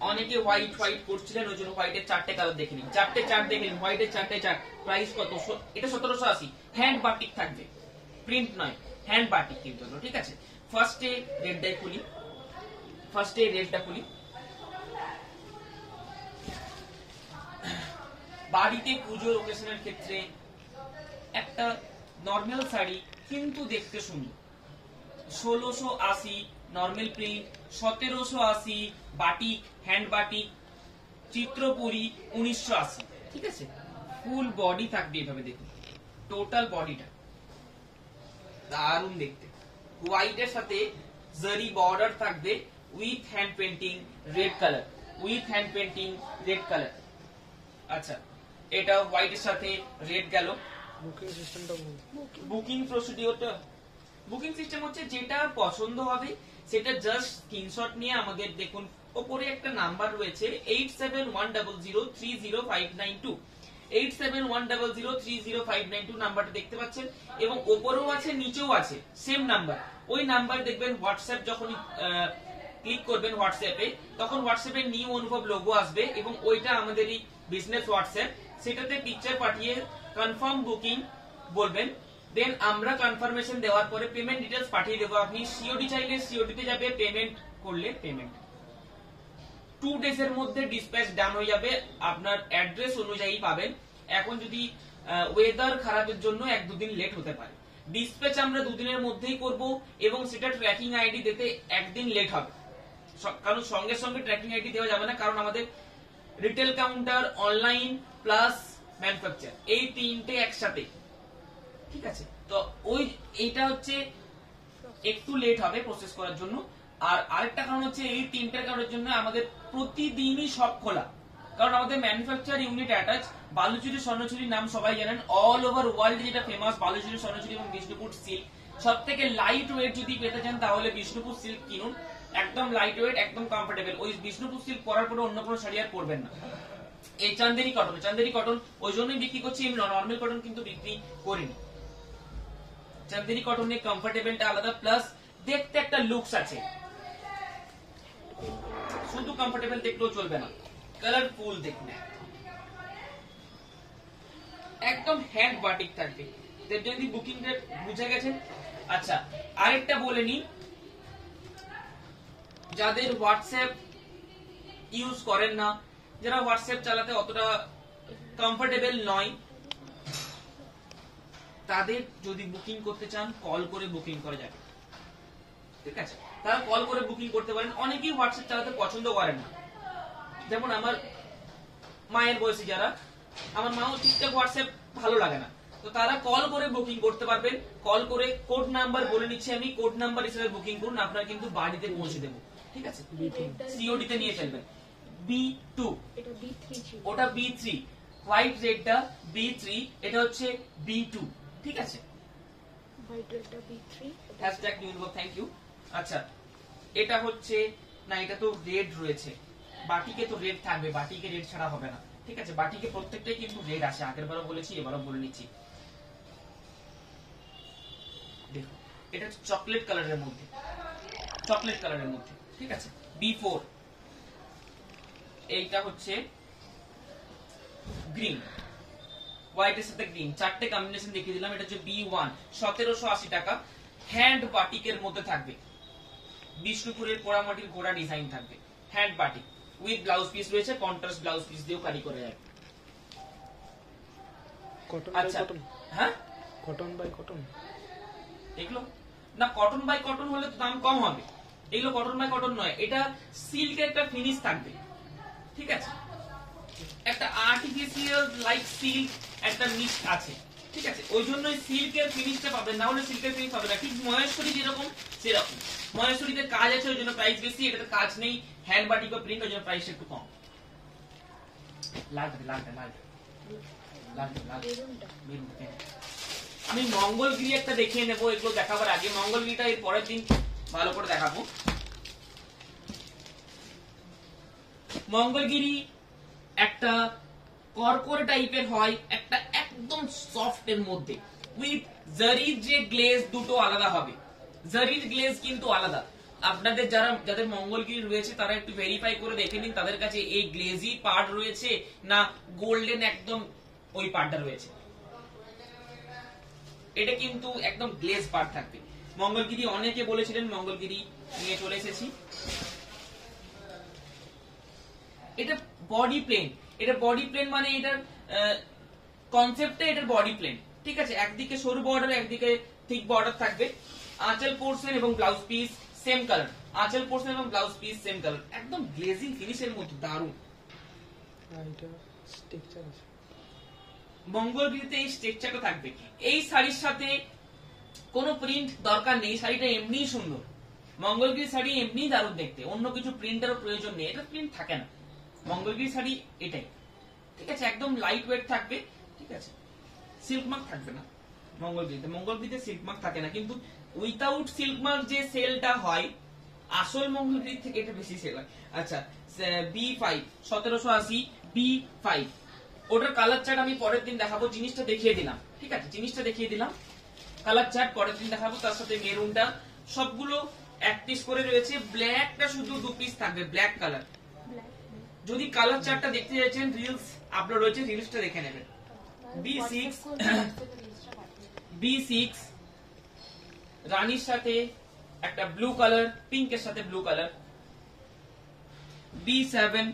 Speaker 2: অনেকে হোয়াইট হোয়াইট করছিলেন, ওই জন্য হোয়াইটের 4টে কালার দেখে নিন, 4টে চার্ট দেখে নিন, হোয়াইটের 4টে চার্ট। প্রাইস কত? এটা 1780। হ্যান্ড বাটিক থাকবে, প্রিন্ট নয়, হ্যান্ড বাটিক কিন্তু, ঠিক আছে। ফার্স্টে রেডটাই খুলি, ফার্স্টে রেডটা খুলি। বাড়িতে পুজোর ওকেশনের ক্ষেত্রে একটা নর্মাল শাড়ি কিন্তু দেখতে সুন্দর, 1680 normal print, 1780 batik, hand batik, Chitrapuri 1980, ঠিক আছে। ফুল বডি থাকবে এভাবে, দেখুন টোটাল বডিটা দারুণ দেখতে। হোয়াইটের সাথে জারি বর্ডার থাকবে with hand painting red colour, with hand painting red colour. আচ্ছা, এটা হোয়াইটের সাথে রেড গেল।
Speaker 3: বুকিং সিস্টেমটা
Speaker 2: বুকিং প্রসিডিওরটা, বুকিং সিস্টেম হচ্ছে যেটা পছন্দ হবে সেটা জাস্ট স্ক্রিনশট নিয়ে আমাদের, দেখুন উপরে একটা নাম্বার রয়েছে 8710030592, 8710030592 নাম্বারটা দেখতে পাচ্ছেন, এবং উপরেও আছে নিচেও আছে সেম নাম্বার। ওই নাম্বার দেখবেন হোয়াটসঅ্যাপ যখন ক্লিক করবেন হোয়াটসঅ্যাপে, তখন হোয়াটসঅ্যাপে নিউ অনুভব লোগো আসবে, এবং ওইটা আমাদেরই বিজনেস হোয়াটসঅ্যাপ, সেটাতে পিকচার পাঠিয়ে কনফার্ম বুকিং বলবেন। দেন আমরা কনফার্মেশন দেওয়ার পরে পেমেন্ট ডিটেইলস পাঠিয়ে দেবো। আপনি সিওডি চাইলে সিওডি তে যাবে, পেমেন্ট করলে পেমেন্ট 2 ডেজ এর মধ্যে ডিসপ্যাচ ডান হয়ে যাবে, আপনার অ্যাড্রেস অনুযায়ী পাবেন। এখন যদি ওয়েদার খারাপের জন্য 1-2 দিন লেট হতে পারে, ডিসপ্যাচ আমরা 2 দিনের মধ্যেই করব, এবং সেটা ট্র্যাকিং আইডি দিতে 1 দিন লেট হবে, কারণ সঙ্গে সঙ্গে ট্র্যাকিং আইডি দেওয়া যাবে না, কারণ আমাদের retail counter, online plus manufacture এই 3টে একসাথে, ঠিক আছে। তো ওই এইটা হচ্ছে একটু লেট হবে প্রসেস করার জন্য। আর আরেকটা কারণ হচ্ছে এই 3টার কারণের জন্য আমাদের প্রতিদিনই সব খোলা, কারণ আমাদের ম্যানুফ্যাকচার ইউনিট অ্যাটাচ। বালুচুরি স্বর্ণচুরির নাম সবাই জানেন, অল ওভার ওয়ার্ল্ড যেটা ফেমাস বালুচুরি স্বর্ণচুরি এবং বিষ্ণুপুর সিল্ক। সব থেকে লাইট ওয়েট যদি পেতে চান তাহলে বিষ্ণুপুর সিল্ক কিনুন, একদম লাইট ওয়েট, একদম কমফোর্টেবল। ওই বিষ্ণুপুর সিল্ক পরার পরে অন্য কোনো শাড়ি আর পরবেন না। এই চান্দেরি কটন, চান্দেরি কটন ওই জন্যই বিক্রি করছি, আমি নর্মাল কটন কিন্তু বিক্রি করিনি। চান্দেরি কটনের কমফোর্টেবলটা আলাদা, প্লাস দেখতে একটা লুকস আছে, শুধু কমফোর্টেবল দেখলেও চলবে না, কালারফুল দেখুন, একদম হ্যান্ড বাটিক থাকবে। যদি বুকিংটা বুঝে গেছেন। আচ্ছা, আরেকটা বলে নি, যাদের হোয়াটসঅ্যাপ ইউজ করেন না, যারা হোয়াটসঅ্যাপ চালাতে অতটা কমফোর্টেবল নয়, তাদের যদি বুকিং করতে চান কল করে বুকিং করা যাবে, ঠিক আছে। তারা কল করে বুকিং করতে পারেন। অনেকেই হোয়াটসঅ্যাপ চালাতে পছন্দ করেন না, যেমন আমার মায়ের বয়সী যারা, আমার মাও ঠিকঠাক হোয়াটসঅ্যাপ ভালো লাগে না, তো তারা কল করে বুকিং করতে পারবেন। কল করে কোড নাম্বার বলে নিচ্ছি আমি, কোড নাম্বার হিসেবে বুকিং করুন, আপনারা কিন্তু বাড়িতে পৌঁছে দেবো, ঠিক আছে। সিওডি তে নিয়ে ফেলবেন। B2,
Speaker 1: এটা B3 ছিল,
Speaker 2: ওটা B3, হোয়াইট রেডটা B3, এটা হচ্ছে B2, ঠিক আছে।
Speaker 1: হোয়াইট রেডটা B3,
Speaker 2: হ্যাশট্যাগ নিউ অনুভব, থ্যাংক ইউ। আচ্ছা, এটা হচ্ছে না, এটা তো রেড রয়েছে, বাটিকে তো রেড থাকবে, বাটিকে রেড ছাড়া হবে না, ঠিক আছে। বাটিকে প্রত্যেকটাই কিন্তু রেড আসে, আগেরবারও বলেছি এবারও বলে নিচ্ছি। দেখো, এটা হচ্ছে চকলেট কালারের মধ্যে, চকলেট কালারের মধ্যে, ঠিক আছে। B4, এইটা হচ্ছে গ্রিন, হোয়াইটের সাথে গ্রিন, 4টে কম্বিনেশন দেখিয়ে দিলাম। এটা হচ্ছে B1, 1780 টাকা, হ্যান্ড বাটিকের মধ্যে থাকবে, বিষ্ণুপুরের পোড়ামাটির ঘোড়া ডিজাইন থাকবে, hand batik with blouse piece রয়েছে, কন্ট্রাস্ট ব্লাউজ পিস দিয়েও কারি করে যাবে।
Speaker 3: কটন
Speaker 2: আচ্ছা,
Speaker 3: বাই কটন,
Speaker 2: হ্যাঁ
Speaker 3: কটন বাই কটন,
Speaker 2: এগুলো না, কটন বাই কটন হলে তো দাম কম হবে, এগুলো কটন বাই কটন নয়, এটা সিল্কের একটা ফিনিশ থাকবে, ঠিক আছে। একটা আর্টিফিশিয়াল লাইক সিল্ক একটা মিক্স আছে, ঠিক আছে, ওই জন্যই সিল্কের ফিনিশটা পাবেন, না হলে সিল্কের ফিনিশ পাবেন না। ঠিক মহেশ্বরী যেরকম সেরকম, মহেশ্বরীতে কাজ আছে ওই জন্য প্রাইস বেশি, এটাতে কাজ নেই, হ্যান্ড বাটিক বা প্রিন্ট ওই জন্য প্রাইস একটু কম। লাগবে লাগবে লাগবে লাগবে লাগবে
Speaker 1: বেলুনটা
Speaker 2: আমি মঙ্গলগিরি একটা দেখিয়ে নেবো, এগুলো দেখাবার আগে মঙ্গলগিরিটা এর পরের দিন ভালো করে দেখাবো। মঙ্গলগিরি একটা কর্কর টাইপের হয়, একটা একদম সফট এর মধ্যে, উইথ জারির যে গ্লেজ দুটো আলাদা হবে, জারির গ্লেজ কিন্তু আলাদা। আপনাদের যাদের মঙ্গলগিরি রয়েছে তারা একটু ভেরিফাই করে দেখে নিন তাদের কাছে এই গ্লেজি পার্ট রয়েছে না গোল্ডেন একদম ওই পার্টটা রয়েছে। এটা কিন্তু একদম গ্লেজ পার্ট থাকবে। মঙ্গলগিরি অনেকে বলেছিলেন, মঙ্গলগিরি নিয়ে চলে এসেছি। এটা বডি প্লেন, এটা বডি প্লেন মানে এটার কনসেপ্টটা এটার বডি প্লেন, ঠিক আছে। একদিকে সরু বর্ডার, একদিকে থিক বর্ডার থাকবে। আঁচল পোর্শন এবং ব্লাউজ পিস সেম কালার, আঁচল পোর্শন এবং ব্লাউজ পিস সেম কালার, একদম গ্লেজিং ফিনিশের মতো দারুণ।
Speaker 3: এটা স্ট্রাকচার আছে,
Speaker 2: মঙ্গলগিরিতে এই স্ট্রাকচারটা থাকবে। এই শাড়ির সাথে কোনো প্রিন্ট দরকার নেই, শাড়িটা এমনিই সুন্দর। মঙ্গলগিরি শাড়ি এমনিই দারুণ দেখতে, অন্য কিছু প্রিন্টেরও প্রয়োজন নেই, এটা প্রিন্ট থাকে না। মঙ্গলগিরি শাড়ি এটাই, ঠিক আছে। একদম লাইট ওয়েট থাকবে, ঠিক আছে। সিল্ক মার্ক থাকবে না মঙ্গলগিরিতে সিল্ক মার্ক থাকে না, কিন্তু উইথাউট সিল্ক মার্ক যে সেলটা হয় আসল মঙ্গলগিরি থেকে এটা বেশি সেল হয়। আচ্ছা, B5 1780 B5, ওটার কালার চার্ট আমি পরের দিন দেখাবো। জিনিসটা দেখিয়ে দিলাম, ঠিক আছে, জিনিসটা দেখিয়ে দিলাম। কালার চার্ট পরের দিন দেখাবো। তার সাথে মেরুনটা সবগুলো এক পিস করে রয়েছে, ব্ল্যাকটা শুধু 2 পিস থাকবে, ব্ল্যাক কালার। যদি কালার চার্টটা দেখতে চাইছেন রিলস আপলোড হয়েছে, রিলসটা দেখে নেবেন। B6 রানীর সাথে একটা ব্লু কালার, পিঙ্কের সাথে ব্লু কালার। B7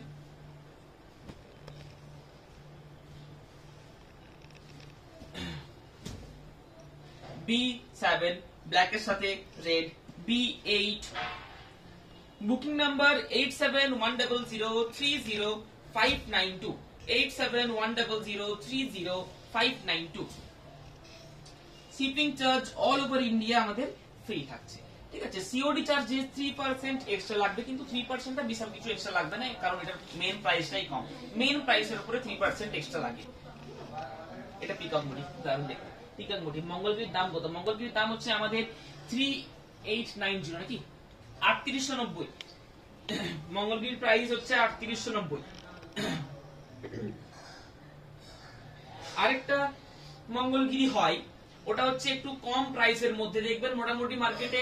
Speaker 2: ব্ল্যাকের সাথে red. B8 booking number 8710030592 8710030592। Shipping charge all over India আমাদের ফ্রি থাকছে, ঠিক আছে। সিওডি চার্জ 3% এক্সট্রা লাগবে, কিন্তু 3%টা বিশাল কিছু এক্সট্রা লাগবে না, কারণ এটার মেইন প্রাইসটাই কম। মেইন প্রাইসের উপরে 3% এক্সট্রা লাগে। এটা পিকক মুড়ি, দারুণ দেখতে পিকক মুড়ি। মঙ্গলগিরির দাম কত? মঙ্গলগিরির দাম হচ্ছে আমাদের 3890 নাকি 3890। মঙ্গলগিরির প্রাইস হচ্ছে 3890। আরেকটা মঙ্গলগিরি হয়, ওটা হচ্ছে একটু কম প্রাইসের মধ্যে, দেখবেন মোটামুটি মার্কেটে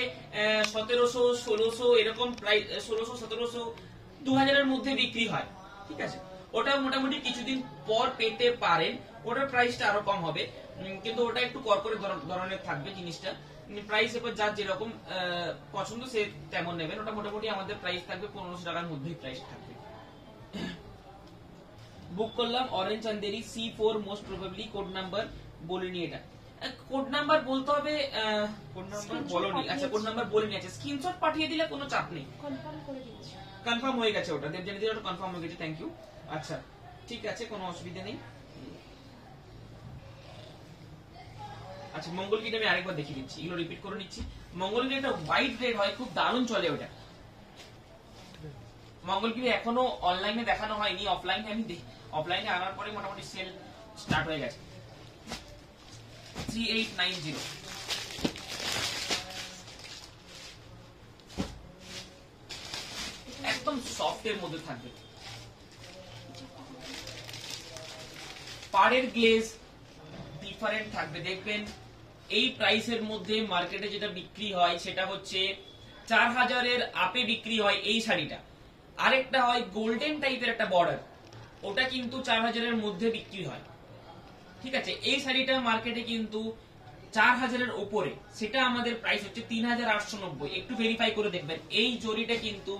Speaker 2: 1700 1600 এরকম প্রাইস, 1600 1700 2000 এর মধ্যে বিক্রি হয়, ঠিক আছে। ওটা মোটামুটি কিছুদিন পর পেতে পারেন, ওটার প্রাইসটা আরো কম হবে, কিন্তু ওটা একটু কর্পোরেট ধরনের থাকবে জিনিসটা। প্রাইস এবার যার যেরকম পছন্দ সে তেমন নেবেন। ওটা মোটামুটি আমাদের প্রাইস থাকবে 1500 টাকার মধ্যেই প্রাইস থাকবে। বুক করলাম orange Chanderi C4, most probably code number বলিনি। এটা কোড নাম্বার বলতে হবে, কোড নাম্বার বলনি। আচ্ছা, কোড নাম্বার বলিনি। আচ্ছা, স্ক্রিনশট পাঠিয়ে দিলে কোনো চাপ নেই,
Speaker 1: কনফার্ম করে দিচ্ছি।
Speaker 2: কনফার্ম হয়ে গেছে, ওটা দেবজানি দিলে ওটা কনফার্ম হয়ে গেছে, থ্যাংক ইউ। আচ্ছা, ঠিক আছে, কোনো অসুবিধা নেই। আচ্ছা, মঙ্গলগিরি আমি আরেকবার দেখিয়ে দিচ্ছি, এগুলো রিপিট করে নিচ্ছি। মঙ্গলগিরি একটা হোয়াইট রেড হয়, খুব দারুণ চলে ওটা। মঙ্গলগিরি এখনো অনলাইনে দেখানো হয়নি, অফলাইনে আমি অফলাইনে আনার পরে মোটামুটি সেল স্টার্ট হয়ে গেছে। 3890 একদম সফট এর মধ্যে থাকবে। পাড়ের গ্লেজ ডিফারেন্ট থাকবে, দেখবেন এই প্রাইসের মধ্যে মার্কেটে যেটা বিক্রি হয় সেটা হচ্ছে 4000 এর আপে বিক্রি হয় এই শাড়িটা। আরেকটা হয় গোল্ডেন টাইপের একটা বর্ডার, ওটা কিন্তু 4000 এর মধ্যে বিক্রি হয়, ঠিক আছে। এই শাড়িটা মার্কেটে কিন্তু 4000 এর উপরে, সেটা আমাদের প্রাইস হচ্ছে 3890। একটু ভেরিফাই করে দেখবেন, এই জরিটা কিন্তু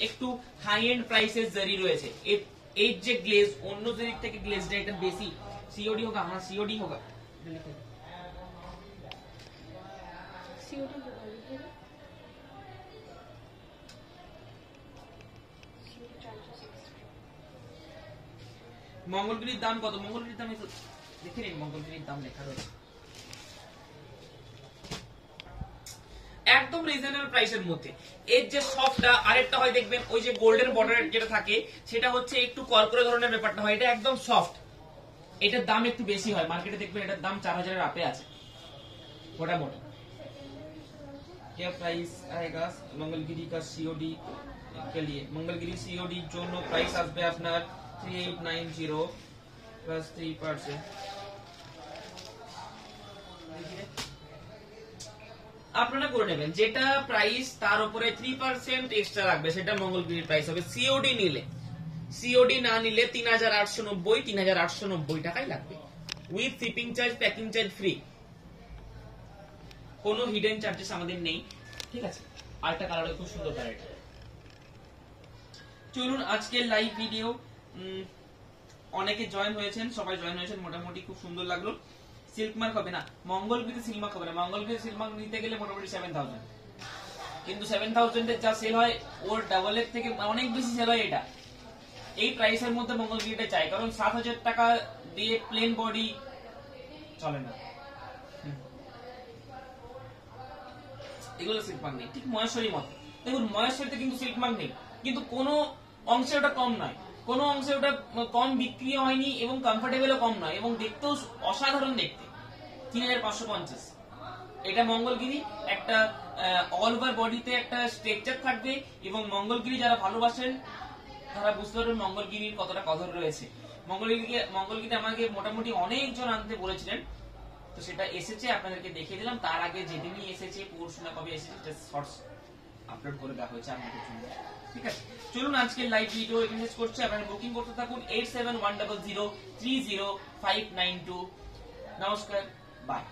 Speaker 2: একটু হাই এন্ড প্রাইসের জরি রয়েছে। এর যে গ্লেজ অন্য জরির থেকে গ্লেজটা এটা বেশি। सीओडी होगा, हाँ सीओडी होगा,
Speaker 1: सीओडी होगा, लिखेगा
Speaker 2: মঙ্গলগিরির দাম কত? মঙ্গলগিরির দাম দেখে নিন, মঙ্গলগিরির দাম লেখা রয়েছে একদম রিজনেবল প্রাইসের মধ্যে। এর যে সফটটা আরেকটা হয় দেখবেন, ওই যে গোল্ডেন বর্ডার যেটা থাকে সেটা হচ্ছে একটু কর্পোরেট ধরনের ব্যাপারটা হয়, এটা একদম সফট। এটার দাম একটু বেশি হয় মার্কেটে, দেখবেন এটার দাম 4000 এর আপে আছে মোটামুটি। क्या प्राइस आएगा मंगलगिरी का सीओडी के लिए? मंगलगिरी सीओडी জন্য প্রাইস আসবে আপনার 3890 প্লাস 3%। আপনারা করে নেবেন, যেটা প্রাইস তার উপরে 3% এক্সট্রা লাগবে সেটা মঙ্গলগিরির প্রাইস হবে। সিওডি নিলে, সিওডি না নিলে 3890 টাকাই লাগবে, with shipping charge, packing charge free, কোনো হিডেন চার্জেস আমাদের নেই। ঠিক আছে, আরেকটা কালার খুব সুন্দর কালার। চলুন আজকের লাইভ ভিডিও, অনেকে জয়েন হয়েছেন, সবাই জয়েন হয়েছেন, মোটামুটি খুব সুন্দর লাগলো। সিল্ক মার্ক হবে না, মঙ্গলগিরিতে সিল্ক মার্ক হবে না। মঙ্গলগিরি সিল্ক মার্ক নিতে গেলে মোটামুটি 7000, কিন্তু 7000 এর যা সেল হয় ওর ডাবল এর থেকে অনেক বেশি সেল হয় এটা। এই প্রাইসের মধ্যে মঙ্গলগিরিটা চাই, কারণ 7000 টাকা দিয়ে প্লেন বডি চলে না। এগুলো সিল্ক মার্ক নেই, ঠিক মহেশ্বরী মতো। দেখুন মহেশ্বরীতে কিন্তু সিল্ক মার্ক নেই, কিন্তু কোনো অংশে ওটা কম নয়, কোনো অংশে ওটা কম বিক্রি হয়নি এবং কমফোর্টেবলও কম নয়, এবং দেখতেও অসাধারণ দেখতে। 3550 এটা মঙ্গলগিরি, একটা অল ওভার বডিতে একটা স্ট্রাকচার থাকবে, এবং মঙ্গলগিরি যারা ভালোবাসেন তারা বুঝতে পারবেন মঙ্গলগিরির কতটা কদর রয়েছে। মঙ্গলগিরি আমাকে মোটামুটি অনেকজন আনতে বলেছিলেন, তো সেটা এসেছে, আপনাদেরকে দেখিয়ে দিলাম। তার আগে যেদিনই এসেছে, পরশু না কবে এসেছে, শর্টস আপলোড করে দেওয়া হয়েছে আপনাদের জন্য। ঠিক আছে, চলুন আজকে লাইভ ভিডিও এখানে শেষ করছি। আপনারা বুকিং করতে থাকুন 8710030592। নমস্কার, বাই।